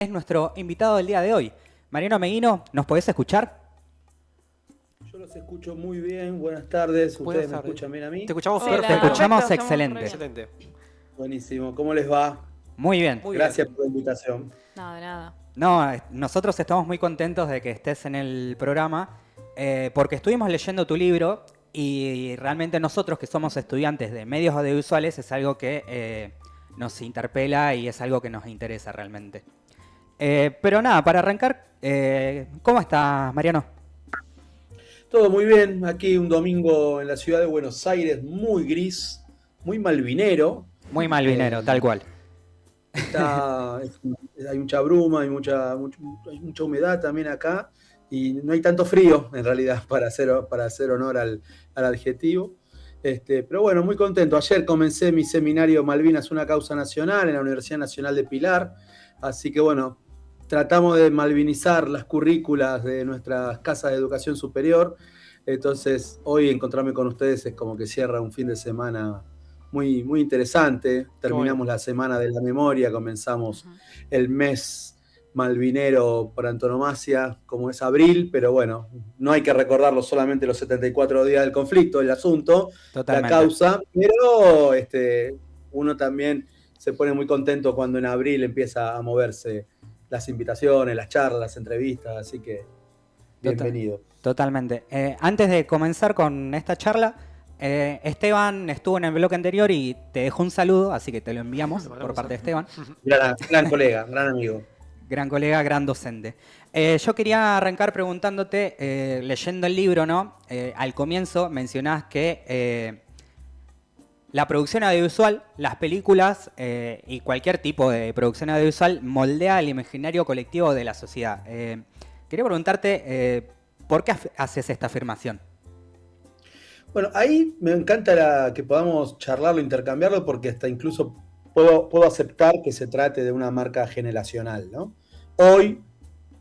Es nuestro invitado del día de hoy. Mariano Meguino, ¿nos podés escuchar? Yo los escucho muy bien, buenas tardes. Buenas ¿Ustedes me tardes. escuchan bien a mí? Te escuchamos Hola. Te perfecto. escuchamos Perfecto, excelente. estamos re Excelente. Buenísimo, ¿cómo les va? Muy bien. Muy Gracias bien. por la invitación. Nada, de nada. No, nosotros estamos muy contentos de que estés en el programa porque estuvimos leyendo tu libro y realmente nosotros que somos estudiantes de medios audiovisuales es algo que nos interpela y es algo que nos interesa realmente. Pero nada, para arrancar, ¿cómo estás, Mariano? Todo muy bien, aquí un domingo en la ciudad de Buenos Aires, muy gris, muy malvinero. Muy malvinero, tal cual. Hay mucha bruma, hay mucha humedad también acá y no hay tanto frío en realidad para hacer honor al adjetivo. Pero bueno, muy contento. Ayer comencé mi seminario Malvinas, una causa nacional en la Universidad Nacional de Pilar, así que bueno, tratamos de malvinizar las currículas de nuestras casas de educación superior. Entonces, hoy encontrarme con ustedes es como que cierra un fin de semana muy, muy interesante. Terminamos la Semana de la Memoria, comenzamos el mes malvinero por antonomasia, como es abril, pero bueno, no hay que recordarlo solamente los 74 días del conflicto, el asunto, Totalmente. la causa, pero uno también se pone muy contento cuando en abril empieza a moverse las invitaciones, las charlas, las entrevistas, así que bienvenido. Totalmente. Antes de comenzar con esta charla, Esteban estuvo en el bloque anterior y te dejó un saludo, así que te lo enviamos por parte de Esteban. Gran colega, gran amigo. Gran colega, gran docente. Yo quería arrancar preguntándote, leyendo el libro, ¿no? Al comienzo mencionás que la producción audiovisual, las películas y cualquier tipo de producción audiovisual moldea el imaginario colectivo de la sociedad. Quería preguntarte, ¿por qué haces esta afirmación? Bueno, ahí me encanta que podamos charlarlo, intercambiarlo, porque hasta incluso puedo aceptar que se trate de una marca generacional, ¿no? Hoy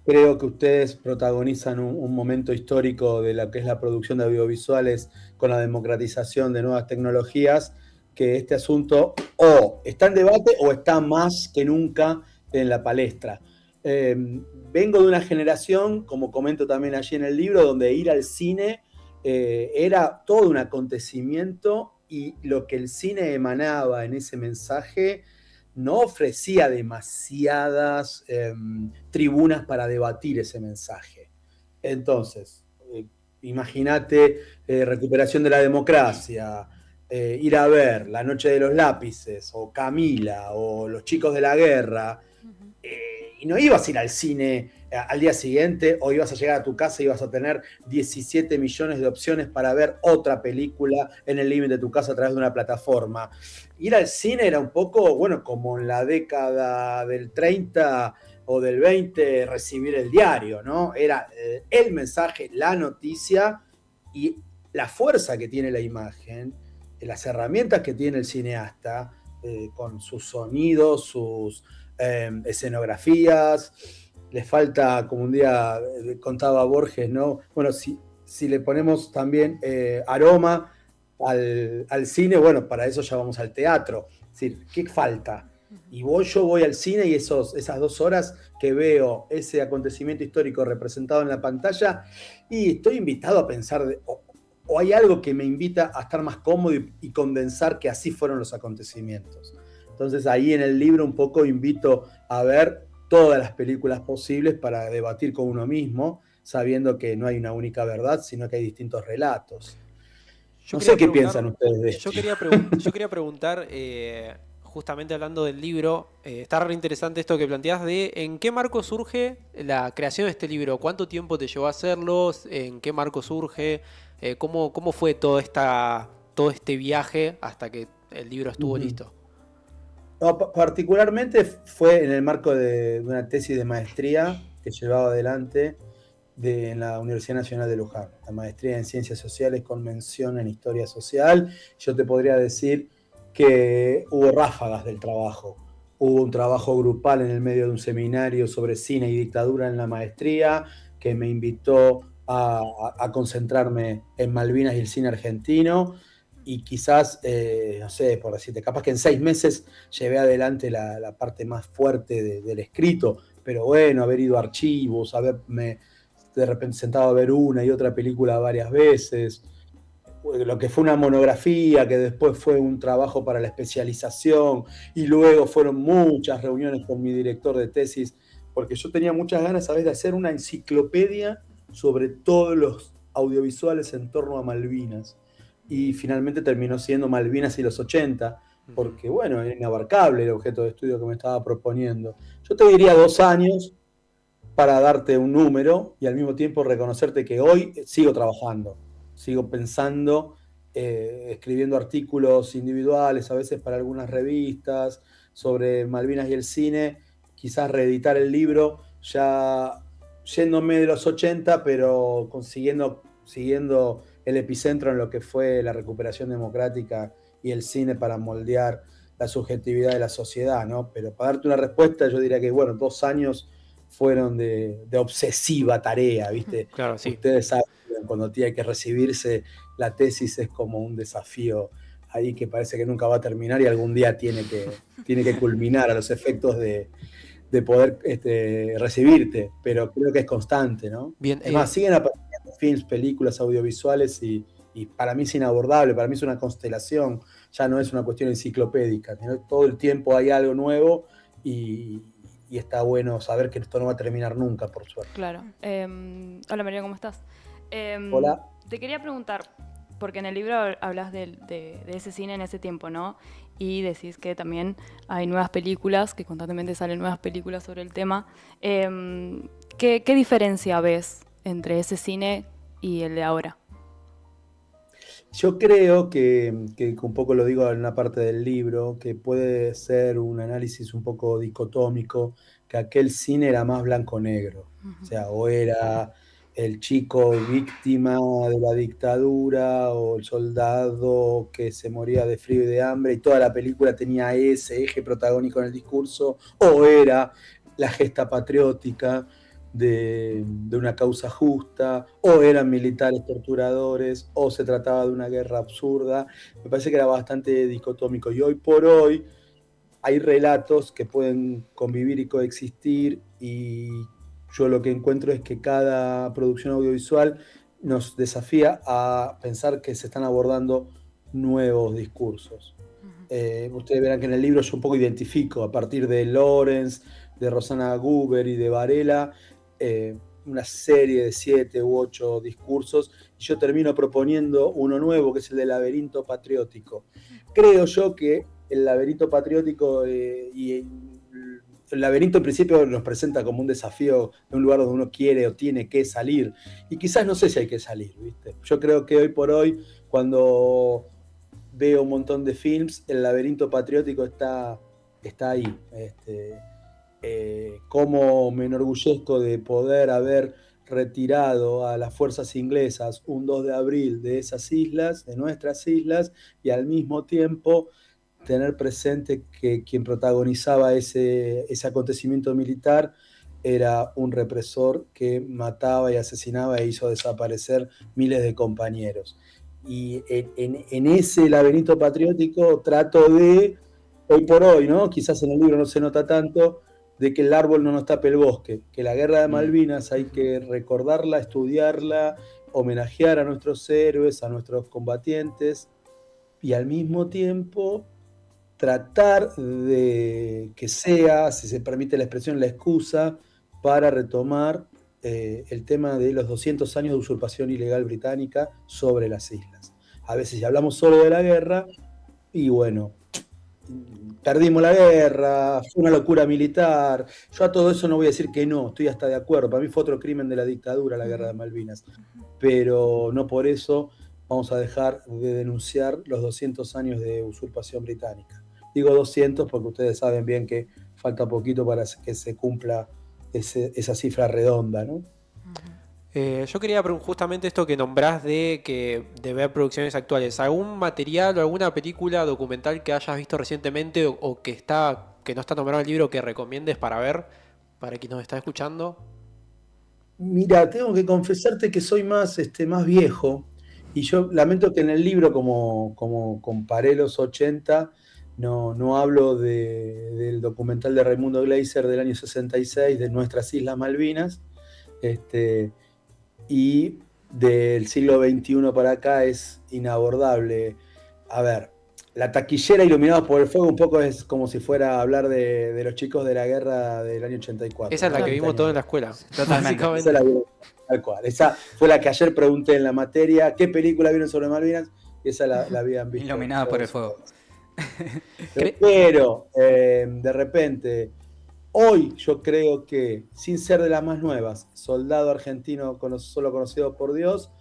creo que ustedes protagonizan un momento histórico de lo que es la producción de audiovisuales con la democratización de nuevas tecnologías, que este asunto o está en debate o está más que nunca en la palestra. Vengo de una generación, como comento también allí en el libro, donde ir al cine era todo un acontecimiento y lo que el cine emanaba en ese mensaje no ofrecía demasiadas tribunas para debatir ese mensaje. Entonces, imagínate recuperación de la democracia, ir a ver La Noche de los Lápices, o Camila, o Los Chicos de la Guerra, y no ibas a ir al cine al día siguiente, o ibas a llegar a tu casa y ibas a tener 17 millones de opciones para ver otra película en el living de tu casa a través de una plataforma. Ir al cine era un poco, bueno, como en la década del 30 o del 20, recibir el diario, ¿no? Era el mensaje, la noticia y la fuerza que tiene la imagen, las herramientas que tiene el cineasta, con sus sonidos, sus escenografías. Les falta, como un día contaba Borges, ¿no? Bueno, si le ponemos también aroma al cine, bueno, para eso ya vamos al teatro. Es decir, ¿qué falta? Y yo voy al cine y esas 2 horas que veo ese acontecimiento histórico representado en la pantalla, y estoy invitado a pensar, o hay algo que me invita a estar más cómodo y condensar que así fueron los acontecimientos. Entonces ahí en el libro un poco invito a ver todas las películas posibles para debatir con uno mismo, sabiendo que no hay una única verdad, sino que hay distintos relatos. No sé qué piensan ustedes de esto. Yo quería preguntar, justamente hablando del libro, está re interesante esto que planteás de en qué marco surge la creación de este libro, cuánto tiempo te llevó a hacerlo, en qué marco surge, cómo fue todo este viaje hasta que el libro estuvo listo. No, particularmente fue en el marco de una tesis de maestría que llevaba adelante en la Universidad Nacional de Luján, la maestría en Ciencias Sociales con mención en Historia Social. Yo te podría decir que hubo ráfagas del trabajo. Hubo un trabajo grupal en el medio de un seminario sobre cine y dictadura en la maestría que me invitó a concentrarme en Malvinas y el cine argentino. Y quizás, no sé, por decirte, capaz que en 6 meses llevé adelante la parte más fuerte del escrito, pero bueno, haber ido a archivos, haberme de repente sentado a ver una y otra película varias veces, lo que fue una monografía, que después fue un trabajo para la especialización, y luego fueron muchas reuniones con mi director de tesis, porque yo tenía muchas ganas, ¿sabes?, de hacer una enciclopedia sobre todos los audiovisuales en torno a Malvinas. Y finalmente terminó siendo Malvinas y los 80, Ujú. porque bueno, era inabarcable el objeto de estudio que me estaba proponiendo. Yo te diría 2 años para darte un número y al mismo tiempo reconocerte que hoy sigo trabajando, sigo pensando, escribiendo artículos individuales, a veces para algunas revistas, sobre Malvinas y el cine, quizás reeditar el libro, ya yéndome de los 80, pero siguiendo el epicentro en lo que fue la recuperación democrática y el cine para moldear la subjetividad de la sociedad, ¿no? Pero para darte una respuesta, yo diría que, bueno, 2 años fueron de obsesiva tarea, ¿viste? Claro, sí. Ustedes saben, cuando tiene que recibirse, la tesis es como un desafío ahí que parece que nunca va a terminar y algún día tiene que culminar a los efectos de poder recibirte, pero creo que es constante, ¿no? Bien, Es más, siguen apareciendo films, películas, audiovisuales y para mí es inabordable, para mí es una constelación, ya no es una cuestión enciclopédica, sino todo el tiempo hay algo nuevo y, y está bueno saber que esto no va a terminar nunca, por suerte. Claro. Hola María, ¿cómo estás? Hola. Te quería preguntar, porque en el libro hablas de ese cine en ese tiempo, ¿no? Y decís que también hay nuevas películas, que constantemente salen nuevas películas sobre el tema. ¿Qué diferencia ves entre ese cine y el de ahora? Yo creo que un poco lo digo en una parte del libro, que puede ser un análisis un poco dicotómico, que aquel cine era más blanco-negro. O sea, o era el chico víctima de la dictadura, o el soldado que se moría de frío y de hambre, y toda la película tenía ese eje protagónico en el discurso, o era la gesta patriótica de una causa justa, o eran militares torturadores, o se trataba de una guerra absurda. Me parece que era bastante dicotómico. Y hoy por hoy hay relatos que pueden convivir y coexistir, y yo lo que encuentro es que cada producción audiovisual nos desafía a pensar que se están abordando nuevos discursos. Ustedes verán que en el libro yo un poco identifico, a partir de Lawrence, de Rosana Guber y de Varela, eh, una serie de 7 u 8 discursos, y yo termino proponiendo uno nuevo, que es el del laberinto patriótico. Creo yo que el laberinto patriótico y el laberinto en principio nos presenta como un desafío de un lugar donde uno quiere o tiene que salir, y quizás no sé si hay que salir, ¿viste? Yo creo que hoy por hoy, cuando veo un montón de films, el laberinto patriótico está ahí. Cómo me enorgullezco de poder haber retirado a las fuerzas inglesas un 2 de abril de esas islas, de nuestras islas, y al mismo tiempo tener presente que quien protagonizaba ese acontecimiento militar era un represor que mataba y asesinaba e hizo desaparecer miles de compañeros. Y en ese laberinto patriótico trato de, hoy por hoy, ¿no? Quizás en el libro no se nota tanto, de que el árbol no nos tape el bosque, que la guerra de Malvinas hay que recordarla, estudiarla, homenajear a nuestros héroes, a nuestros combatientes, y al mismo tiempo tratar de que sea, si se permite la expresión, la excusa para retomar el tema de los 200 años de usurpación ilegal británica sobre las islas. A veces si hablamos solo de la guerra, y bueno, perdimos la guerra, fue una locura militar. Yo a todo eso no voy a decir que no, estoy hasta de acuerdo. Para mí fue otro crimen de la dictadura la guerra de Malvinas. Pero no por eso vamos a dejar de denunciar los 200 años de usurpación británica. Digo 200 porque ustedes saben bien que falta poquito para que se cumpla esa cifra redonda, ¿no? Yo quería justamente esto que nombrás de ver producciones actuales. ¿Algún material o alguna película documental que hayas visto recientemente o que no está nombrado en el libro que recomiendes para ver, para quien nos está escuchando? Mira, tengo que confesarte que soy más viejo, y yo lamento que en el libro, como comparé los 80, no hablo del documental de Raimundo Gleiser del año 66, de Nuestras Islas Malvinas, y del siglo XXI para acá es inabordable. A ver, la taquillera Iluminados por el Fuego un poco es como si fuera a hablar de los chicos de la guerra del año 84. Esa es la que vimos todos en la escuela. Totalmente. Esa, tal cual. Esa fue la que ayer pregunté en la materia, ¿qué película vieron sobre Malvinas? Y esa la habían visto. Iluminada por el fuego. Pero de repente, hoy yo creo que, sin ser de las más nuevas, Soldado Argentino Solo Conocido por Dios,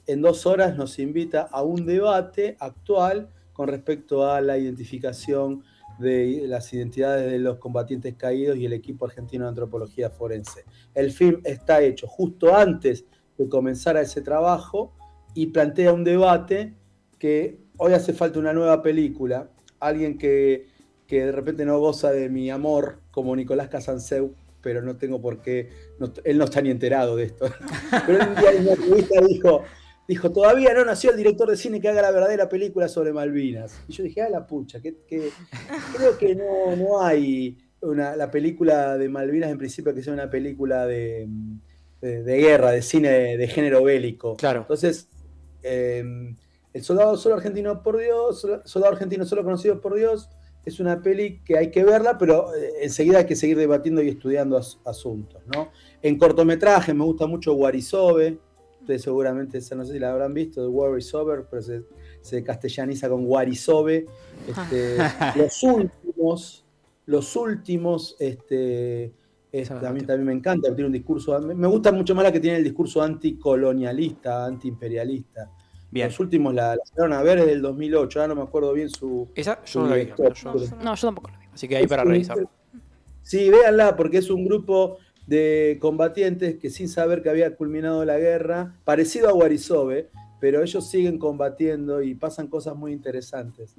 en 2 horas nos invita a un debate actual con respecto a la identificación de las identidades de los combatientes caídos y el equipo argentino de antropología forense. El film está hecho justo antes de comenzar ese trabajo y plantea un debate que hoy hace falta una nueva película, alguien que de repente no goza de mi amor como Nicolás Casanseu, pero no tengo por qué, él no está ni enterado de esto. Pero un día en una entrevista dijo, todavía no nació el director de cine que haga la verdadera película sobre Malvinas. Y yo dije, la pucha, que creo que no hay la película de Malvinas en principio que sea una película de guerra, de cine de género bélico. Claro. Entonces, El Soldado Solo Argentino por Dios, Soldado Argentino Solo Conocido por Dios, es una peli que hay que verla, pero enseguida hay que seguir debatiendo y estudiando asuntos, ¿no? En cortometraje me gusta mucho Guarisove. Ustedes seguramente, no sé si la habrán visto, de War is Over, pero se castellaniza con Guarisove. Los últimos, también me encanta, tiene un discurso, me gusta mucho más la que tiene el discurso anticolonialista, antiimperialista. Bien. Los últimos la llegaron a ver, es del 2008, ahora no me acuerdo bien su... Esa yo no la vi. No, yo tampoco la vi. Así que ahí para revisar. Sí, véanla, porque es un grupo de combatientes que sin saber que había culminado la guerra, parecido a Guarisove, pero ellos siguen combatiendo y pasan cosas muy interesantes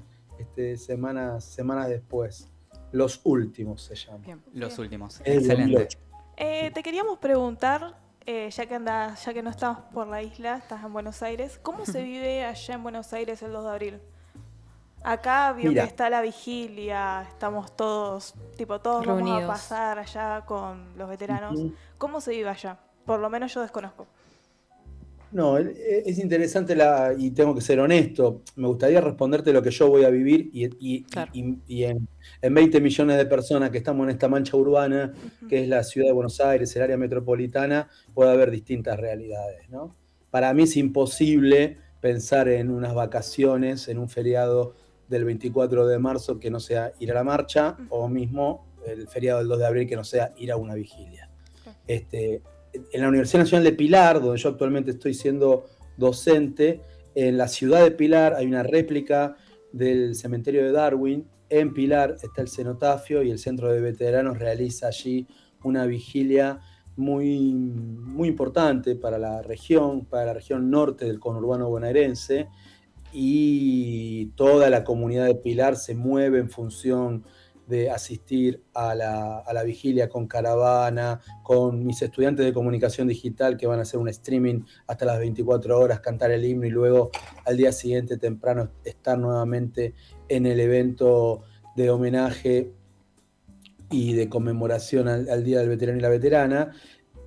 semanas después. Los últimos se llaman. Bien. Los últimos. Es del Excelente. 2008. Te queríamos preguntar, ya que no estás por la isla, estás en Buenos Aires, ¿cómo se vive allá en Buenos Aires el 2 de abril? Acá vio Mira. que está la vigilia, estamos todos vamos Reunidos. a pasar allá con los veteranos. Ujú. ¿Cómo se vive allá? Por lo menos yo desconozco. No, es interesante y tengo que ser honesto. Me gustaría responderte lo que yo voy a vivir Claro. y en 20 millones de personas que estamos en esta mancha urbana, que es la ciudad de Buenos Aires, el área metropolitana, puede haber distintas realidades, ¿no? Para mí es imposible pensar en unas vacaciones, en un feriado del 24 de marzo que no sea ir a la marcha, o mismo el feriado del 2 de abril que no sea ir a una vigilia. En la Universidad Nacional de Pilar, donde yo actualmente estoy siendo docente, en la ciudad de Pilar hay una réplica del cementerio de Darwin. En Pilar está el cenotafio y el centro de veteranos realiza allí una vigilia muy, muy importante para la región norte del conurbano bonaerense, y toda la comunidad de Pilar se mueve en función de asistir a la vigilia con caravana, con mis estudiantes de comunicación digital que van a hacer un streaming hasta las 24 horas, cantar el himno y luego al día siguiente temprano estar nuevamente en el evento de homenaje y de conmemoración al Día del Veterano y la Veterana,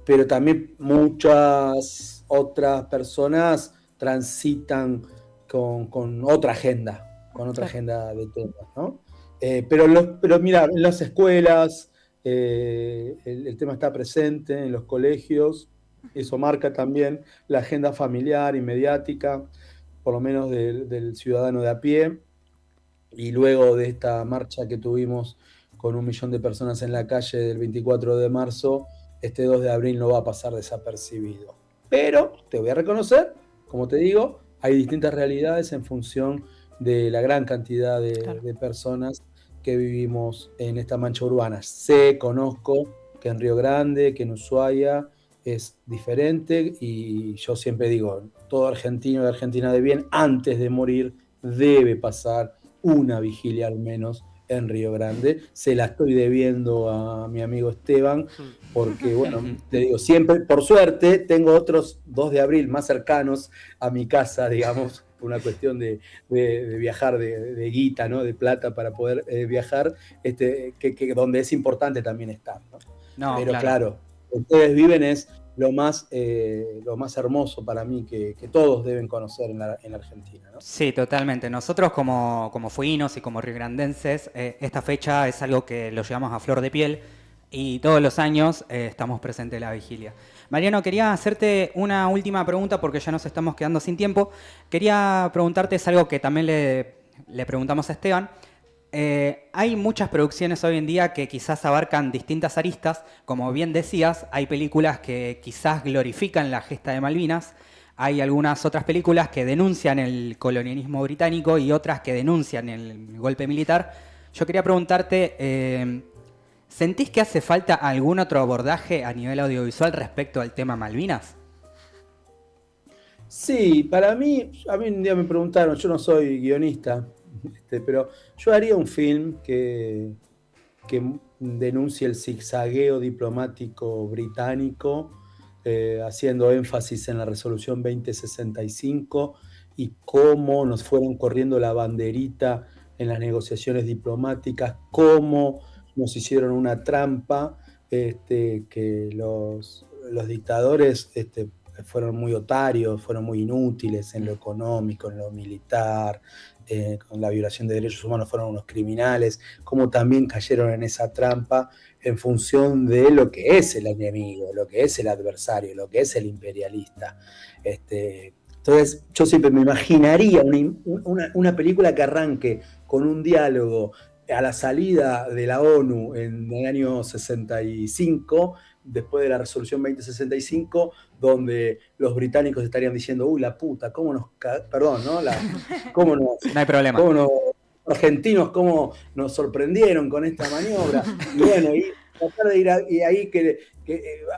pero también muchas otras personas transitan con otra agenda, agenda de temas, ¿no? Pero mira, en las escuelas el tema está presente, en los colegios, eso marca también la agenda familiar y mediática, por lo menos del ciudadano de a pie, y luego de esta marcha que tuvimos con 1 millón de personas en la calle del 24 de marzo, este 2 de abril no va a pasar desapercibido. Pero te voy a reconocer, como te digo, hay distintas realidades en función de la gran cantidad de personas que vivimos en esta mancha urbana. Conozco que en Río Grande, que en Ushuaia es diferente, y yo siempre digo, todo argentino y argentina de bien, antes de morir, debe pasar una vigilia al menos en Río Grande. Se la estoy debiendo a mi amigo Esteban, porque, bueno, te digo, siempre, por suerte, tengo otros 2 de abril más cercanos a mi casa, digamos, por una cuestión de viajar, de guita, ¿no? De plata para poder viajar, que donde es importante también estar, ¿no? No, Pero claro. claro, ustedes viven es lo más hermoso para mí que todos deben conocer en la Argentina, ¿no? Sí, totalmente. Nosotros como fuinos y como riograndenses, esta fecha es algo que lo llevamos a flor de piel y todos los años estamos presentes en la vigilia. Mariano, quería hacerte una última pregunta porque ya nos estamos quedando sin tiempo. Quería preguntarte, es algo que también le preguntamos a Esteban. Hay muchas producciones hoy en día que quizás abarcan distintas aristas. Como bien decías, hay películas que quizás glorifican la gesta de Malvinas. Hay algunas otras películas que denuncian el colonialismo británico y otras que denuncian el golpe militar. Yo quería preguntarte, ¿sentís que hace falta algún otro abordaje a nivel audiovisual respecto al tema Malvinas? Sí, para mí, a mí un día me preguntaron, yo no soy guionista, pero yo haría un film que denuncie el zigzagueo diplomático británico, haciendo énfasis en la resolución 2065 y cómo nos fueron corriendo la banderita en las negociaciones diplomáticas, cómo nos hicieron una trampa, que los dictadores fueron muy otarios, fueron muy inútiles en lo económico, en lo militar, con la violación de derechos humanos fueron unos criminales, como también cayeron en esa trampa en función de lo que es el enemigo, lo que es el adversario, lo que es el imperialista. Entonces, yo siempre me imaginaría una película que arranque con un diálogo a la salida de la ONU en el año 65, después de la resolución 2065, donde los británicos estarían diciendo, uy, la puta, cómo nos... Perdón, ¿no? Cómo nos... No hay problema. Cómo nos, argentinos, cómo nos sorprendieron con esta maniobra. Y bueno, y tratar de ir y ahí que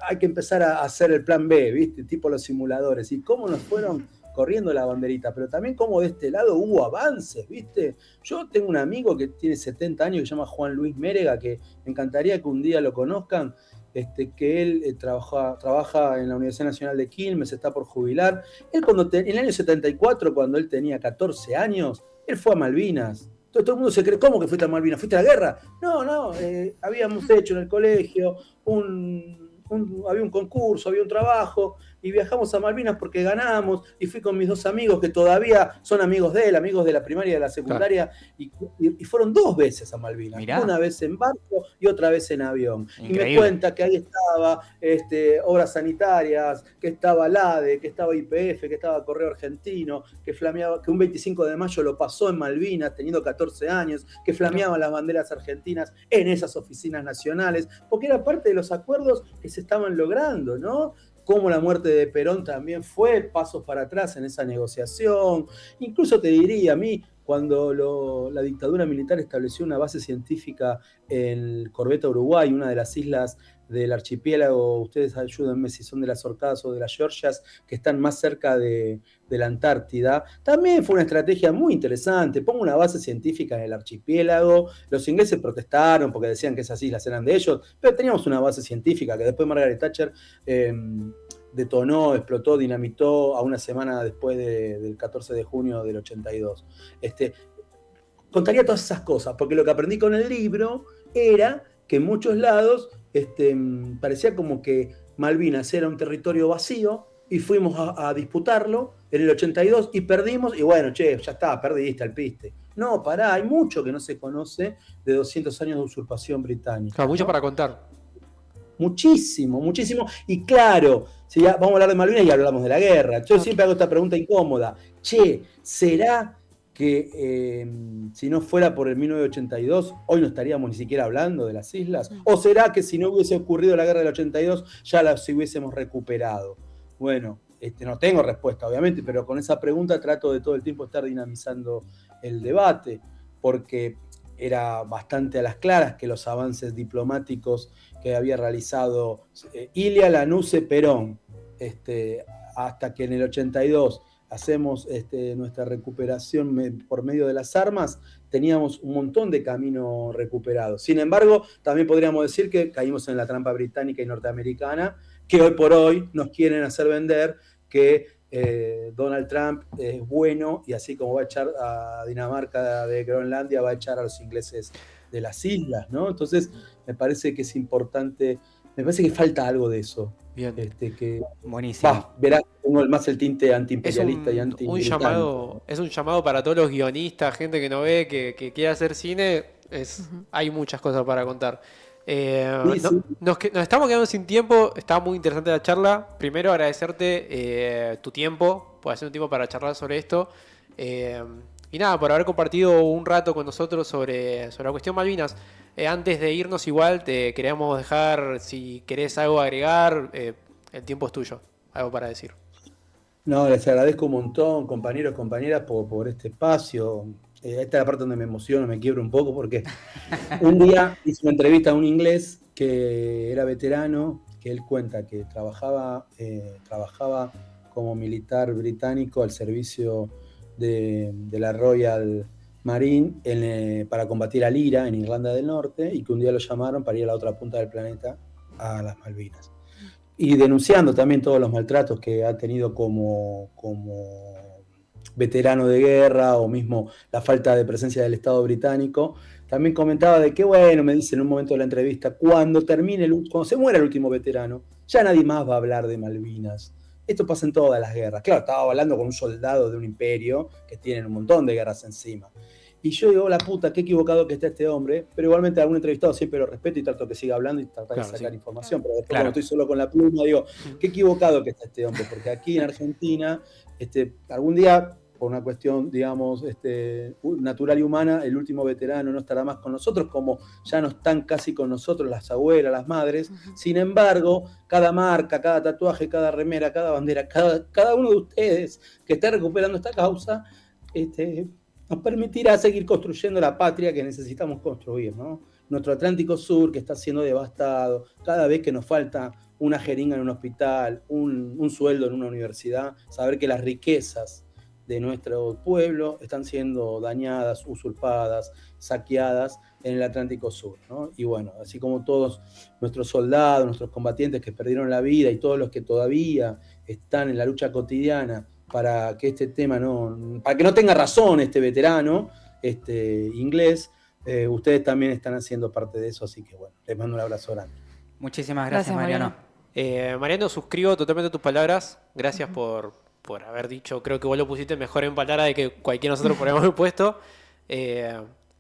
hay que empezar a hacer el plan B, ¿viste? Tipo los simuladores. Y cómo nos fueron corriendo la banderita, pero también como de este lado hubo avances, ¿viste? Yo tengo un amigo que tiene 70 años que se llama Juan Luis Mérega, que me encantaría que un día lo conozcan, que él trabaja en la Universidad Nacional de Quilmes, está por jubilar. Él en el año 74, cuando él tenía 14 años, él fue a Malvinas. Todo el mundo se cree, ¿cómo que fuiste a Malvinas? ¿Fuiste a la guerra? No, habíamos hecho en el colegio había un concurso, había un trabajo, y viajamos a Malvinas porque ganamos, y fui con mis dos amigos que todavía son amigos de él, amigos de la primaria y de la secundaria, claro. y fueron 2 veces a Malvinas. Mirá. Una vez en barco y otra vez en avión. Increíble. Y me cuenta que ahí estaba Obras Sanitarias, que estaba LADE, que estaba YPF, que estaba Correo Argentino, que flameaba, que un 25 de mayo lo pasó en Malvinas teniendo 14 años, que flameaban las banderas argentinas en esas oficinas nacionales, porque era parte de los acuerdos que se estaban logrando, ¿no? Como la muerte de Perón también fue pasos para atrás en esa negociación. Incluso te diría, a mí, cuando la dictadura militar estableció una base científica en Corbeta, Uruguay, una de las islas del archipiélago, ustedes ayúdenme si son de las Orcadas o de las Georgias, que están más cerca de la Antártida, también fue una estrategia muy interesante. Pongo una base científica en el archipiélago, los ingleses protestaron porque decían que esas islas eran de ellos, pero teníamos una base científica que después Margaret Thatcher detonó, explotó, dinamitó a una semana después del 14 de junio del 82. Contaría todas esas cosas, porque lo que aprendí con el libro era que en muchos lados parecía como que Malvinas era un territorio vacío y fuimos a disputarlo en el 82 y perdimos, y bueno, ya está, perdiste, alpiste. No, pará, hay mucho que no se conoce de 200 años de usurpación británica. Claro, mucho, ¿no? Para contar. Muchísimo, muchísimo. Y claro, si ya vamos a hablar de Malvinas y hablamos de la guerra. Yo siempre hago esta pregunta incómoda. ¿Será que si no fuera por el 1982, hoy no estaríamos ni siquiera hablando de las islas? ¿O será que si no hubiese ocurrido la guerra del 82, ya las hubiésemos recuperado? Bueno, no tengo respuesta, obviamente, pero con esa pregunta trato de todo el tiempo estar dinamizando el debate, porque era bastante a las claras que los avances diplomáticos que había realizado Ilia, Lanusse, Perón, hasta que en el 82 hacemos nuestra recuperación por medio de las armas, teníamos un montón de camino recuperado. Sin embargo, también podríamos decir que caímos en la trampa británica y norteamericana, que hoy por hoy nos quieren hacer vender que Donald Trump es bueno y así como va a echar a Dinamarca de Groenlandia, va a echar a los ingleses de las islas, ¿no? Entonces, me parece que es importante, me parece que falta algo de eso. Bien. Buenísimo. Verás, tengo más el tinte Es antiimperialista y un llamado, es un llamado para todos los guionistas, gente que no ve, que quiere hacer cine. Hay muchas cosas para contar. Nos estamos quedando sin tiempo. Está muy interesante la charla. Primero agradecerte tu tiempo, por hacer un tiempo para charlar sobre esto. Y nada, por haber compartido un rato con nosotros sobre la cuestión Malvinas. Antes de irnos igual, te queríamos dejar, si querés algo agregar, el tiempo es tuyo. Algo para decir. No, les agradezco un montón, compañeros, compañeras, por este espacio. Esta es la parte donde me emociono, me quiebro un poco, porque un día hice una entrevista a un inglés que era veterano, que él cuenta que trabajaba como militar británico al servicio de la Royal Marine para combatir al IRA en Irlanda del Norte, y que un día lo llamaron para ir a la otra punta del planeta, a las Malvinas. Y denunciando también todos los maltratos que ha tenido como veterano de guerra, o mismo la falta de presencia del Estado británico. También comentaba de que, bueno, me dice en un momento de la entrevista, cuando se muera el último veterano, ya nadie más va a hablar de Malvinas. Esto pasa en todas las guerras. Claro, estaba hablando con un soldado de un imperio que tienen un montón de guerras encima. Y yo digo, la puta, qué equivocado que está este hombre, pero igualmente a algún entrevistado siempre lo respeto y trato que siga hablando y tratar de sacar información, pero después cuando estoy solo con la pluma digo, qué equivocado que está este hombre, porque aquí en Argentina, algún día, por una cuestión, digamos, natural y humana, el último veterano no estará más con nosotros, como ya no están casi con nosotros las abuelas, las madres. Sin embargo, cada marca, cada tatuaje, cada remera, cada bandera, cada uno de ustedes que está recuperando esta causa, nos permitirá seguir construyendo la patria que necesitamos construir, ¿no? Nuestro Atlántico Sur, que está siendo devastado, cada vez que nos falta una jeringa en un hospital, un sueldo en una universidad, saber que las riquezas de nuestro pueblo están siendo dañadas, usurpadas, saqueadas en el Atlántico Sur, ¿no? Y bueno, así como todos nuestros soldados, nuestros combatientes que perdieron la vida y todos los que todavía están en la lucha cotidiana para que este tema para que no tenga razón este veterano inglés, ustedes también están haciendo parte de eso, así que bueno, les mando un abrazo grande. Muchísimas gracias, Mariano. Mariano, suscribo totalmente tus palabras. Gracias por haber dicho, creo que vos lo pusiste mejor en palabras de que cualquiera de nosotros podríamos haber puesto.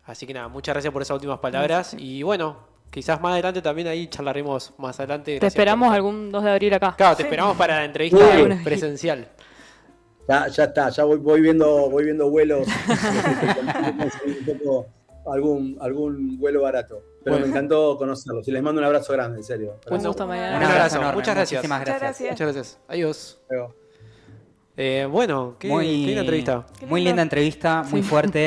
Así que nada, muchas gracias por esas últimas palabras. Y bueno, quizás más adelante también ahí charlaremos más adelante. Te esperamos algún 2 de abril acá. Claro, te esperamos para la entrevista presencial. Ya está, ya voy viendo vuelos, algún vuelo barato. Pero me encantó conocerlos y les mando un abrazo grande, en serio. Un gusto, Mariano. Un abrazo, enorme. muchas gracias. Muchísimas gracias. Muchas gracias. Adiós. Luego. Bueno, qué linda entrevista. Muy linda entrevista, muy fuerte.